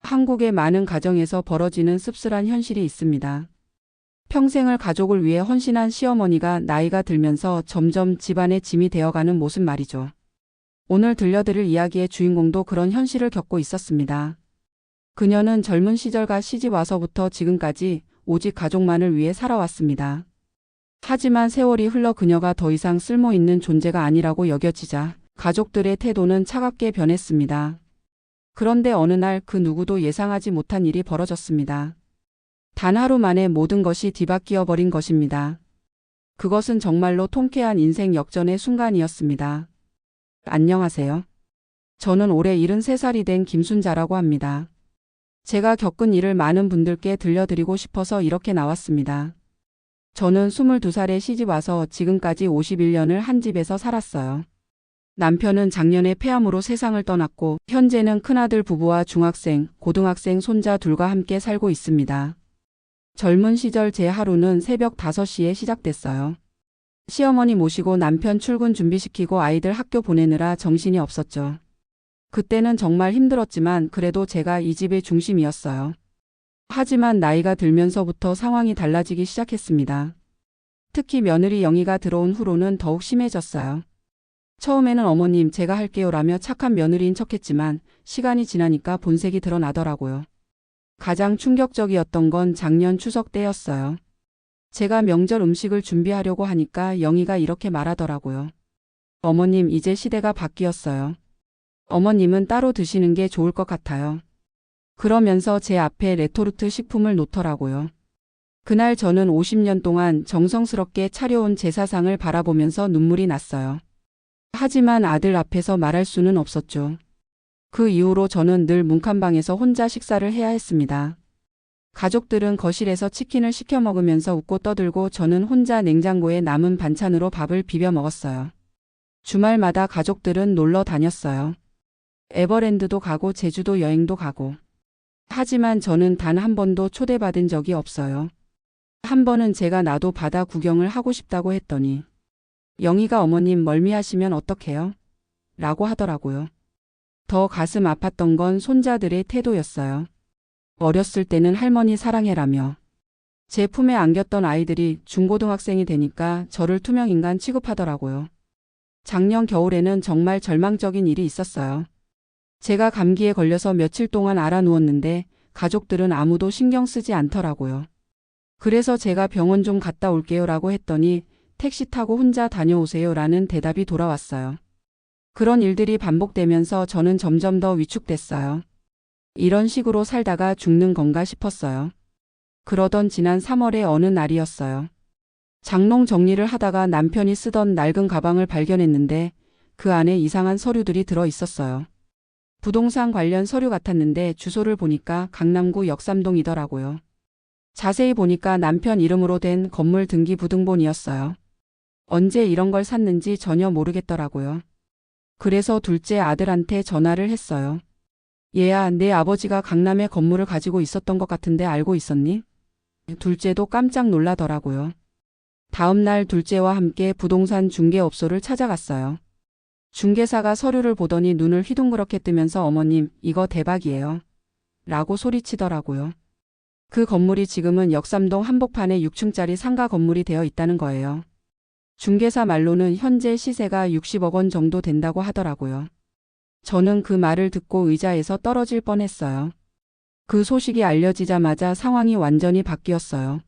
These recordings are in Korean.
한국의 많은 가정에서 벌어지는 씁쓸한 현실이 있습니다. 평생을 가족을 위해 헌신한 시어머니가 나이가 들면서 점점 집안의 짐이 되어가는 모습 말이죠. 오늘 들려드릴 이야기의 주인공도 그런 현실을 겪고 있었습니다. 그녀는 젊은 시절과 시집 와서부터 지금까지 오직 가족만을 위해 살아왔습니다. 하지만 세월이 흘러 그녀가 더 이상 쓸모 있는 존재가 아니라고 여겨지자 가족들의 태도는 차갑게 변했습니다. 그런데 어느 날 그 누구도 예상하지 못한 일이 벌어졌습니다. 단 하루 만에 모든 것이 뒤바뀌어 버린 것입니다. 그것은 정말로 통쾌한 인생 역전의 순간이었습니다. 안녕하세요. 저는 올해 73살이 된 김순자라고 합니다. 제가 겪은 일을 많은 분들께 들려드리고 싶어서 이렇게 나왔습니다. 저는 22살에 시집 와서 지금까지 51년을 한 집에서 살았어요. 남편은 작년에 폐암으로 세상을 떠났고 현재는 큰아들 부부와 중학생, 고등학생 손자 둘과 함께 살고 있습니다. 젊은 시절 제 하루는 새벽 5시에 시작됐어요. 시어머니 모시고 남편 출근 준비시키고 아이들 학교 보내느라 정신이 없었죠. 그때는 정말 힘들었지만 그래도 제가 이 집의 중심이었어요. 하지만 나이가 들면서부터 상황이 달라지기 시작했습니다. 특히 며느리 영희가 들어온 후로는 더욱 심해졌어요. 처음에는 어머님 제가 할게요 라며 착한 며느리인 척했지만 시간이 지나니까 본색이 드러나더라고요. 가장 충격적이었던 건 작년 추석 때였어요. 제가 명절 음식을 준비하려고 하니까 영희가 이렇게 말하더라고요. 어머님 이제 시대가 바뀌었어요. 어머님은 따로 드시는 게 좋을 것 같아요. 그러면서 제 앞에 레토르트 식품을 놓더라고요. 그날 저는 50년 동안 정성스럽게 차려온 제사상을 바라보면서 눈물이 났어요. 하지만 아들 앞에서 말할 수는 없었죠. 그 이후로 저는 늘 문칸방에서 혼자 식사를 해야 했습니다. 가족들은 거실에서 치킨을 시켜 먹으면서 웃고 떠들고 저는 혼자 냉장고에 남은 반찬으로 밥을 비벼 먹었어요. 주말마다 가족들은 놀러 다녔어요. 에버랜드도 가고 제주도 여행도 가고. 하지만 저는 단 한 번도 초대받은 적이 없어요. 한 번은 제가 나도 바다 구경을 하고 싶다고 했더니 영희가 어머님 멀미하시면 어떡해요? 라고 하더라고요. 더 가슴 아팠던 건 손자들의 태도였어요. 어렸을 때는 할머니 사랑해라며 제 품에 안겼던 아이들이 중고등학생이 되니까 저를 투명인간 취급하더라고요. 작년 겨울에는 정말 절망적인 일이 있었어요. 제가 감기에 걸려서 며칠 동안 앓아 누웠는데 가족들은 아무도 신경 쓰지 않더라고요. 그래서 제가 병원 좀 갔다 올게요 라고 했더니 택시 타고 혼자 다녀오세요 라는 대답이 돌아왔어요. 그런 일들이 반복되면서 저는 점점 더 위축됐어요. 이런 식으로 살다가 죽는 건가 싶었어요. 그러던 지난 3월의 어느 날이었어요. 장롱 정리를 하다가 남편이 쓰던 낡은 가방을 발견했는데 그 안에 이상한 서류들이 들어 있었어요. 부동산 관련 서류 같았는데 주소를 보니까 강남구 역삼동이더라고요. 자세히 보니까 남편 이름으로 된 건물 등기부등본이었어요. 언제 이런 걸 샀는지 전혀 모르겠더라고요. 그래서 둘째 아들한테 전화를 했어요. 얘야, 내 아버지가 강남에 건물을 가지고 있었던 것 같은데 알고 있었니? 둘째도 깜짝 놀라더라고요. 다음 날 둘째와 함께 부동산 중개업소를 찾아갔어요. 중개사가 서류를 보더니 눈을 휘둥그렇게 뜨면서 어머님, 이거 대박이에요. 라고 소리치더라고요. 그 건물이 지금은 역삼동 한복판에 6층짜리 상가 건물이 되어 있다는 거예요. 중개사 말로는 현재 시세가 60억 원 정도 된다고 하더라고요. 저는 그 말을 듣고 의자에서 떨어질 뻔했어요. 그 소식이 알려지자마자 상황이 완전히 바뀌었어요.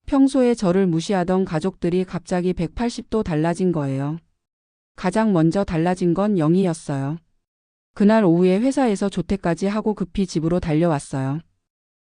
평소에 저를 무시하던 가족들이 갑자기 180도 달라진 거예요. 가장 먼저 달라진 건 영희였어요. 그날 오후에 회사에서 조퇴까지 하고 급히 집으로 달려왔어요.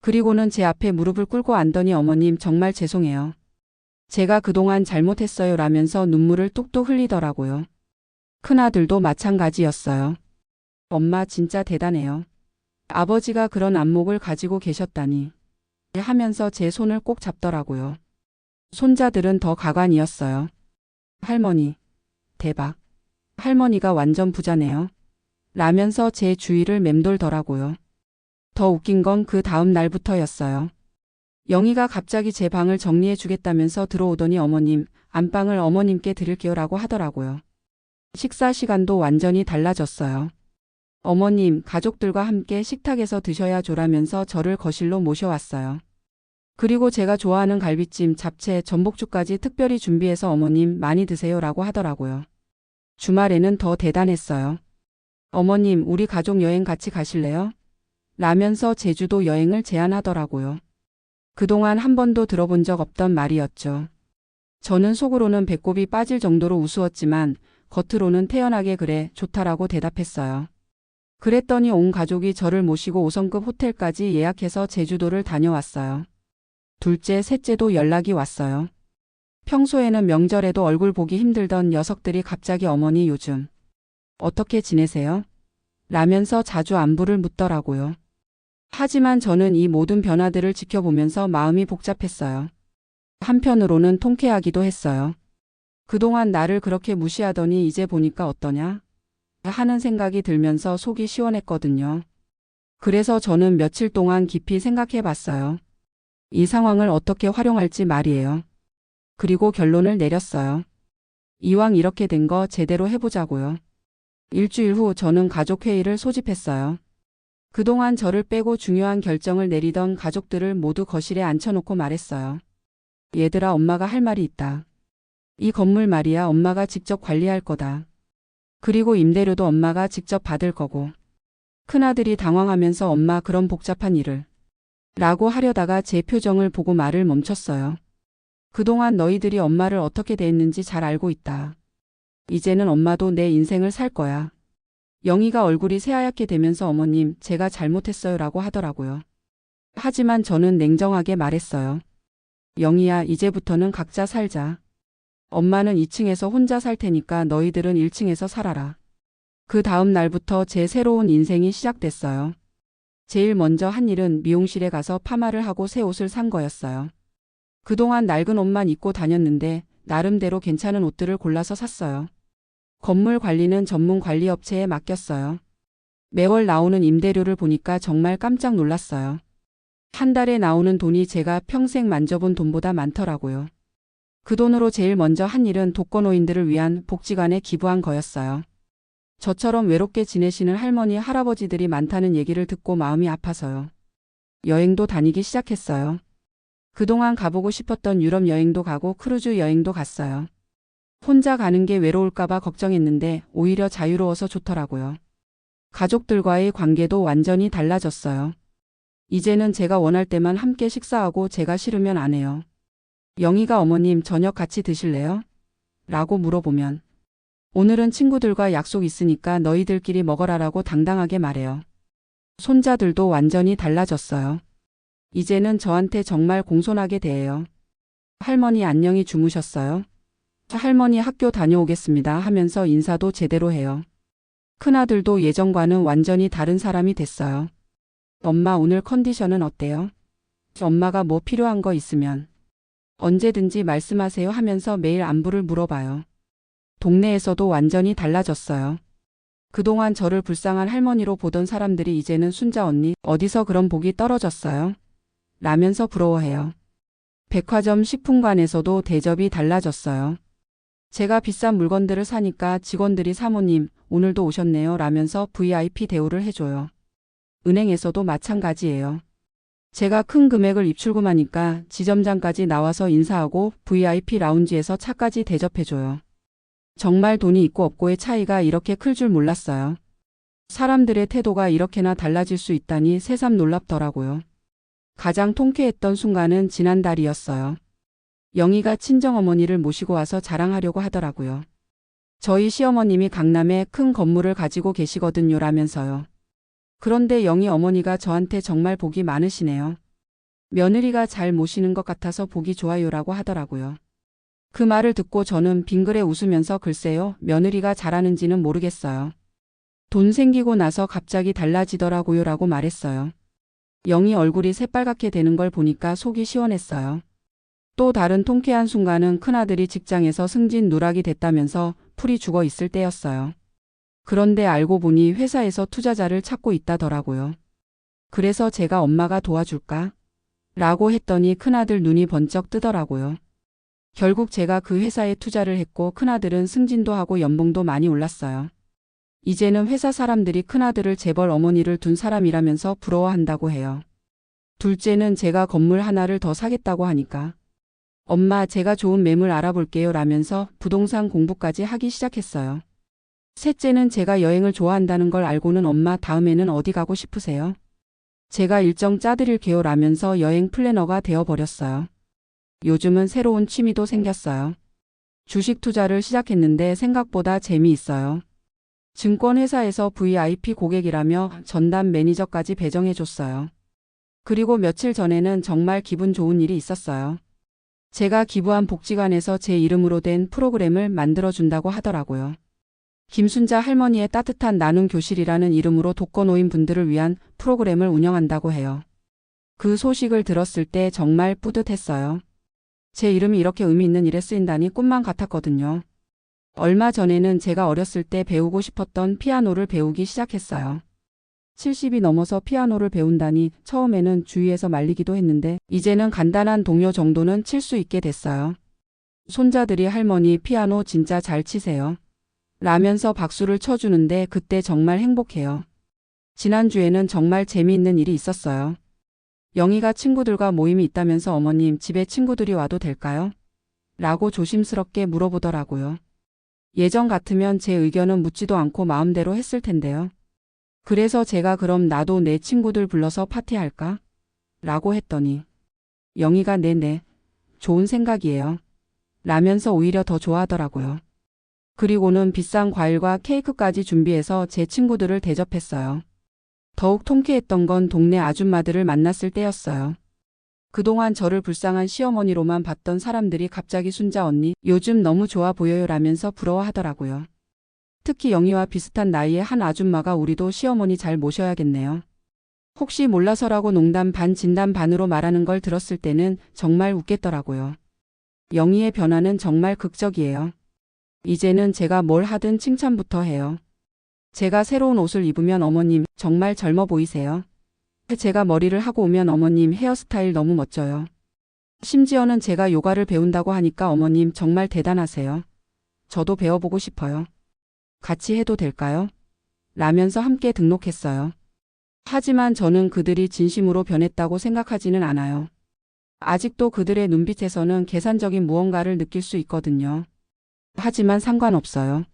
그리고는 제 앞에 무릎을 꿇고 앉더니 어머님 정말 죄송해요. 제가 그동안 잘못했어요 라면서 눈물을 뚝뚝 흘리더라고요. 큰아들도 마찬가지였어요. 엄마 진짜 대단해요. 아버지가 그런 안목을 가지고 계셨다니 하면서 제 손을 꼭 잡더라고요. 손자들은 더 가관이었어요. 할머니, 대박. 할머니가 완전 부자네요. 라면서 제 주위를 맴돌더라고요. 더 웃긴 건 그 다음 날부터였어요. 영희가 갑자기 제 방을 정리해 주겠다면서 들어오더니 어머님, 안방을 어머님께 드릴게요 라고 하더라고요. 식사 시간도 완전히 달라졌어요. 어머님, 가족들과 함께 식탁에서 드셔야 조라면서 저를 거실로 모셔왔어요. 그리고 제가 좋아하는 갈비찜, 잡채, 전복죽까지 특별히 준비해서 어머님 많이 드세요라고 하더라고요. 주말에는 더 대단했어요. 어머님, 우리 가족 여행 같이 가실래요? 라면서 제주도 여행을 제안하더라고요. 그동안 한 번도 들어본 적 없던 말이었죠. 저는 속으로는 배꼽이 빠질 정도로 우스웠지만 겉으로는 태연하게 그래, 좋다라고 대답했어요. 그랬더니 온 가족이 저를 모시고 5성급 호텔까지 예약해서 제주도를 다녀왔어요. 둘째, 셋째도 연락이 왔어요. 평소에는 명절에도 얼굴 보기 힘들던 녀석들이 갑자기 어머니 요즘 어떻게 지내세요? 라면서 자주 안부를 묻더라고요. 하지만 저는 이 모든 변화들을 지켜보면서 마음이 복잡했어요. 한편으로는 통쾌하기도 했어요. 그동안 나를 그렇게 무시하더니 이제 보니까 어떠냐? 하는 생각이 들면서 속이 시원했거든요. 그래서 저는 며칠 동안 깊이 생각해 봤어요. 이 상황을 어떻게 활용할지 말이에요. 그리고 결론을 내렸어요. 이왕 이렇게 된 거 제대로 해보자고요. 일주일 후 저는 가족회의를 소집했어요. 그동안 저를 빼고 중요한 결정을 내리던 가족들을 모두 거실에 앉혀놓고 말했어요. 얘들아, 엄마가 할 말이 있다. 이 건물 말이야 엄마가 직접 관리할 거다. 그리고 임대료도 엄마가 직접 받을 거고. 큰아들이 당황하면서 엄마 그런 복잡한 일을 라고 하려다가 제 표정을 보고 말을 멈췄어요. 그동안 너희들이 엄마를 어떻게 대했는지 잘 알고 있다. 이제는 엄마도 내 인생을 살 거야. 영희가 얼굴이 새하얗게 되면서 어머님, 제가 잘못했어요 라고 하더라고요. 하지만 저는 냉정하게 말했어요. 영희야, 이제부터는 각자 살자. 엄마는 2층에서 혼자 살 테니까 너희들은 1층에서 살아라. 그 다음 날부터 제 새로운 인생이 시작됐어요. 제일 먼저 한 일은 미용실에 가서 파마를 하고 새 옷을 산 거였어요. 그동안 낡은 옷만 입고 다녔는데 나름대로 괜찮은 옷들을 골라서 샀어요. 건물 관리는 전문 관리업체에 맡겼어요. 매월 나오는 임대료를 보니까 정말 깜짝 놀랐어요. 한 달에 나오는 돈이 제가 평생 만져본 돈보다 많더라고요. 그 돈으로 제일 먼저 한 일은 독거노인들을 위한 복지관에 기부한 거였어요. 저처럼 외롭게 지내시는 할머니, 할아버지들이 많다는 얘기를 듣고 마음이 아파서요. 여행도 다니기 시작했어요. 그동안 가보고 싶었던 유럽 여행도 가고 크루즈 여행도 갔어요. 혼자 가는 게 외로울까봐 걱정했는데 오히려 자유로워서 좋더라고요. 가족들과의 관계도 완전히 달라졌어요. 이제는 제가 원할 때만 함께 식사하고 제가 싫으면 안 해요. 영희가 어머님 저녁 같이 드실래요? 라고 물어보면 오늘은 친구들과 약속 있으니까 너희들끼리 먹어라라고 당당하게 말해요. 손자들도 완전히 달라졌어요. 이제는 저한테 정말 공손하게 대해요. 할머니 안녕히 주무셨어요? 할머니 학교 다녀오겠습니다 하면서 인사도 제대로 해요. 큰아들도 예전과는 완전히 다른 사람이 됐어요. 엄마 오늘 컨디션은 어때요? 엄마가 뭐 필요한 거 있으면 언제든지 말씀하세요 하면서 매일 안부를 물어봐요. 동네에서도 완전히 달라졌어요. 그동안 저를 불쌍한 할머니로 보던 사람들이 이제는 순자 언니 어디서 그런 복이 떨어졌어요? 라면서 부러워해요. 백화점 식품관에서도 대접이 달라졌어요. 제가 비싼 물건들을 사니까 직원들이 사모님 오늘도 오셨네요 라면서 VIP 대우를 해줘요. 은행에서도 마찬가지예요. 제가 큰 금액을 입출금하니까 지점장까지 나와서 인사하고 VIP 라운지에서 차까지 대접해줘요. 정말 돈이 있고 없고의 차이가 이렇게 클 줄 몰랐어요. 사람들의 태도가 이렇게나 달라질 수 있다니 새삼 놀랍더라고요. 가장 통쾌했던 순간은 지난달이었어요. 영희가 친정어머니를 모시고 와서 자랑하려고 하더라고요. 저희 시어머님이 강남에 큰 건물을 가지고 계시거든요 라면서요. 그런데 영희 어머니가 저한테 정말 복이 많으시네요. 며느리가 잘 모시는 것 같아서 복이 좋아요라고 하더라고요. 그 말을 듣고 저는 빙그레 웃으면서 글쎄요, 며느리가 잘하는지는 모르겠어요. 돈 생기고 나서 갑자기 달라지더라고요 라고 말했어요. 영희 얼굴이 새빨갛게 되는 걸 보니까 속이 시원했어요. 또 다른 통쾌한 순간은 큰아들이 직장에서 승진 누락이 됐다면서 풀이 죽어 있을 때였어요. 그런데 알고 보니 회사에서 투자자를 찾고 있다더라고요. 그래서 제가 엄마가 도와줄까? 라고 했더니 큰아들 눈이 번쩍 뜨더라고요. 결국 제가 그 회사에 투자를 했고 큰아들은 승진도 하고 연봉도 많이 올랐어요. 이제는 회사 사람들이 큰아들을 재벌 어머니를 둔 사람이라면서 부러워한다고 해요. 둘째는 제가 건물 하나를 더 사겠다고 하니까 엄마 제가 좋은 매물 알아볼게요 라면서 부동산 공부까지 하기 시작했어요. 셋째는 제가 여행을 좋아한다는 걸 알고는 엄마 다음에는 어디 가고 싶으세요? 제가 일정 짜드릴게요 라면서 여행 플래너가 되어버렸어요. 요즘은 새로운 취미도 생겼어요. 주식 투자를 시작했는데 생각보다 재미있어요. 증권회사에서 VIP 고객이라며 전담 매니저까지 배정해줬어요. 그리고 며칠 전에는 정말 기분 좋은 일이 있었어요. 제가 기부한 복지관에서 제 이름으로 된 프로그램을 만들어준다고 하더라고요. 김순자 할머니의 따뜻한 나눔 교실이라는 이름으로 독거노인 분들을 위한 프로그램을 운영한다고 해요. 그 소식을 들었을 때 정말 뿌듯했어요. 제 이름이 이렇게 의미 있는 일에 쓰인다니 꿈만 같았거든요. 얼마 전에는 제가 어렸을 때 배우고 싶었던 피아노를 배우기 시작했어요. 70이 넘어서 피아노를 배운다니 처음에는 주위에서 말리기도 했는데 이제는 간단한 동요 정도는 칠 수 있게 됐어요. 손자들이 할머니 피아노 진짜 잘 치세요. 라면서 박수를 쳐주는데 그때 정말 행복해요. 지난주에는 정말 재미있는 일이 있었어요. 영희가 친구들과 모임이 있다면서 어머님 집에 친구들이 와도 될까요? 라고 조심스럽게 물어보더라고요. 예전 같으면 제 의견은 묻지도 않고 마음대로 했을 텐데요. 그래서 제가 그럼 나도 내 친구들 불러서 파티할까? 라고 했더니 영희가 네네 좋은 생각이에요. 라면서 오히려 더 좋아하더라고요. 그리고는 비싼 과일과 케이크까지 준비해서 제 친구들을 대접했어요. 더욱 통쾌했던 건 동네 아줌마들을 만났을 때였어요. 그동안 저를 불쌍한 시어머니로만 봤던 사람들이 갑자기 순자 언니 요즘 너무 좋아 보여요 라면서 부러워하더라고요. 특히 영희와 비슷한 나이의 한 아줌마가 우리도 시어머니 잘 모셔야겠네요. 혹시 몰라서라고 농담 반 진담 반으로 말하는 걸 들었을 때는 정말 웃겠더라고요. 영희의 변화는 정말 극적이에요. 이제는 제가 뭘 하든 칭찬부터 해요. 제가 새로운 옷을 입으면 어머님 정말 젊어 보이세요. 제가 머리를 하고 오면 어머님 헤어스타일 너무 멋져요. 심지어는 제가 요가를 배운다고 하니까 어머님 정말 대단하세요. 저도 배워보고 싶어요. 같이 해도 될까요? 라면서 함께 등록했어요. 하지만 저는 그들이 진심으로 변했다고 생각하지는 않아요. 아직도 그들의 눈빛에서는 계산적인 무언가를 느낄 수 있거든요. 하지만 상관없어요.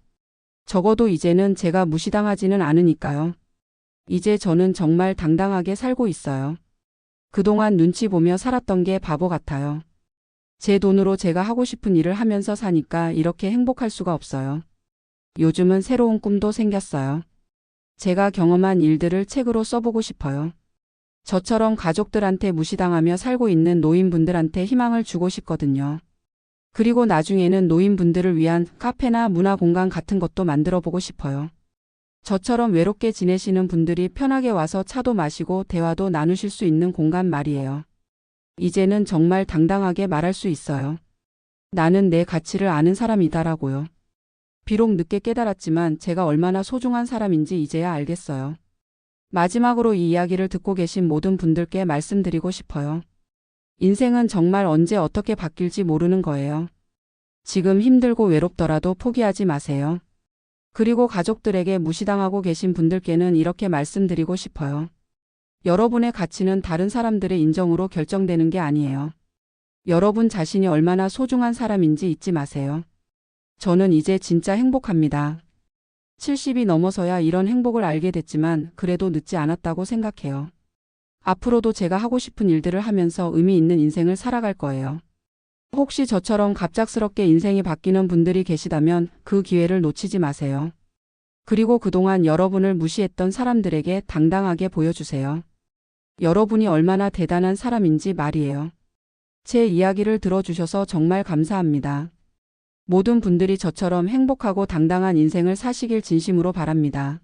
적어도 이제는 제가 무시당하지는 않으니까요. 이제 저는 정말 당당하게 살고 있어요. 그동안 눈치 보며 살았던 게 바보 같아요. 제 돈으로 제가 하고 싶은 일을 하면서 사니까 이렇게 행복할 수가 없어요. 요즘은 새로운 꿈도 생겼어요. 제가 경험한 일들을 책으로 써보고 싶어요. 저처럼 가족들한테 무시당하며 살고 있는 노인분들한테 희망을 주고 싶거든요. 그리고 나중에는 노인분들을 위한 카페나 문화공간 같은 것도 만들어보고 싶어요. 저처럼 외롭게 지내시는 분들이 편하게 와서 차도 마시고 대화도 나누실 수 있는 공간 말이에요. 이제는 정말 당당하게 말할 수 있어요. 나는 내 가치를 아는 사람이다라고요. 비록 늦게 깨달았지만 제가 얼마나 소중한 사람인지 이제야 알겠어요. 마지막으로 이 이야기를 듣고 계신 모든 분들께 말씀드리고 싶어요. 인생은 정말 언제 어떻게 바뀔지 모르는 거예요. 지금 힘들고 외롭더라도 포기하지 마세요. 그리고 가족들에게 무시당하고 계신 분들께는 이렇게 말씀드리고 싶어요. 여러분의 가치는 다른 사람들의 인정으로 결정되는 게 아니에요. 여러분 자신이 얼마나 소중한 사람인지 잊지 마세요. 저는 이제 진짜 행복합니다. 70이 넘어서야 이런 행복을 알게 됐지만 그래도 늦지 않았다고 생각해요. 앞으로도 제가 하고 싶은 일들을 하면서 의미 있는 인생을 살아갈 거예요. 혹시 저처럼 갑작스럽게 인생이 바뀌는 분들이 계시다면 그 기회를 놓치지 마세요. 그리고 그동안 여러분을 무시했던 사람들에게 당당하게 보여주세요. 여러분이 얼마나 대단한 사람인지 말이에요. 제 이야기를 들어주셔서 정말 감사합니다. 모든 분들이 저처럼 행복하고 당당한 인생을 사시길 진심으로 바랍니다.